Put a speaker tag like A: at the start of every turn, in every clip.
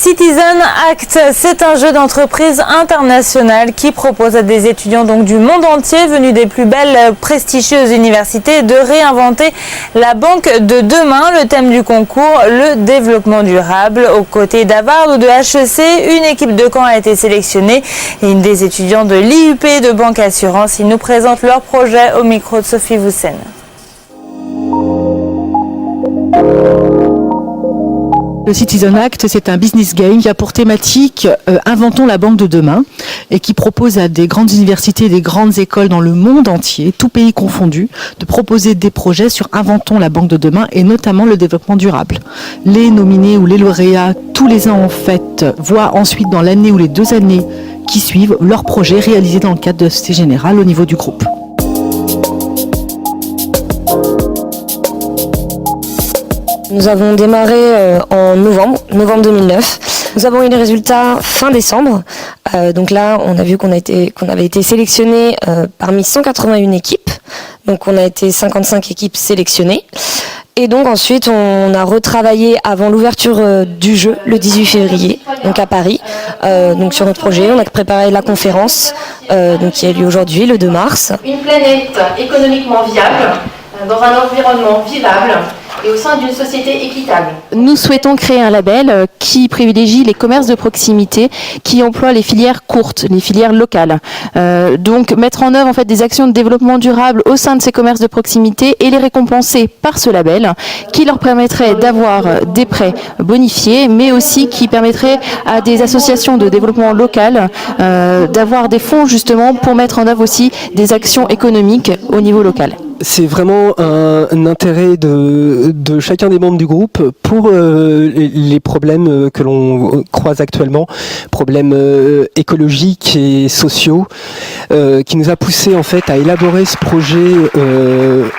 A: Citizen Act, c'est un jeu d'entreprise international qui propose à des étudiants du monde entier venus des plus belles prestigieuses universités de réinventer la banque de demain. Le thème du concours, le développement durable. Aux côtés d'Harvard ou de HEC, une équipe de Caen a été sélectionnée et une des étudiants de l'IUP de Banque Assurance. Ils nous présentent leur projet au micro de Sophie Voussen.
B: Le Citizen Act, c'est un business game qui a pour thématique Inventons la banque de demain et qui propose à des grandes universités et des grandes écoles dans le monde entier, tout pays confondu, de proposer des projets sur Inventons la banque de demain et notamment le développement durable. Les nominés ou les lauréats, tous les ans en fait, voient ensuite dans l'année ou les 2 années qui suivent leur projet réalisé dans le cadre de Société Générale au niveau du groupe.
C: Nous avons démarré en novembre 2009. Nous avons eu les résultats fin décembre. Donc là, on a vu qu'on avait été sélectionné parmi 181 équipes. Donc on a été 55 équipes sélectionnées. Et donc ensuite, on a retravaillé avant l'ouverture du jeu, le 18 février, donc à Paris. Donc sur notre projet, on a préparé la conférence qui a lieu aujourd'hui, le 2 mars.
D: Une planète économiquement viable, dans un environnement vivable, et au sein d'une société équitable.
E: Nous souhaitons créer un label qui privilégie les commerces de proximité, qui emploient les filières courtes, les filières locales. Donc mettre en œuvre en fait des actions de développement durable au sein de ces commerces de proximité et les récompenser par ce label, qui leur permettrait d'avoir des prêts bonifiés, mais aussi qui permettrait à des associations de développement local d'avoir des fonds justement pour mettre en œuvre aussi des actions économiques au niveau local.
F: C'est vraiment un intérêt de chacun des membres du groupe pour les problèmes que l'on croise actuellement, problèmes écologiques et sociaux, qui nous a poussé en fait à élaborer ce projet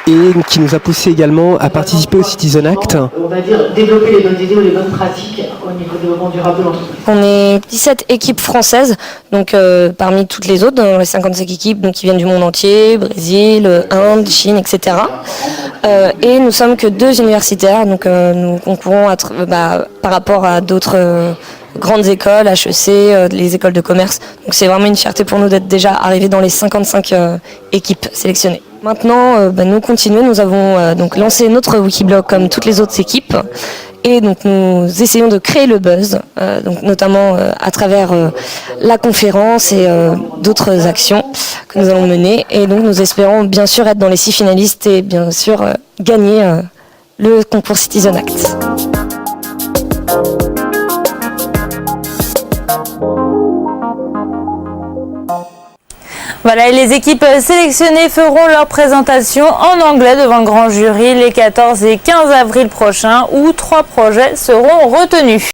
F: et qui nous a poussé également à participer au Citizen Act.
D: On va dire développer les bonnes idées ou les bonnes pratiques au niveau du développement durable de l'entreprise.
C: On est 17 équipes françaises, donc parmi toutes les autres, dans les 55 équipes qui viennent du monde entier, Brésil, Inde, Chine, etc. Et nous sommes que 2 universitaires, donc nous concourons par rapport à d'autres grandes écoles, HEC, les écoles de commerce. Donc c'est vraiment une fierté pour nous d'être déjà arrivés dans les 55 équipes sélectionnées. Maintenant, nous continuons, nous avons donc lancé notre Wikiblog comme toutes les autres équipes. Et donc nous essayons de créer le buzz, donc notamment à travers la conférence et d'autres actions que nous allons mener. Et donc nous espérons bien sûr être dans les 6 finalistes et bien sûr gagner le concours Citizen Act.
A: Voilà, et les équipes sélectionnées feront leur présentation en anglais devant le grand jury les 14 et 15 avril prochains où 3 projets seront retenus.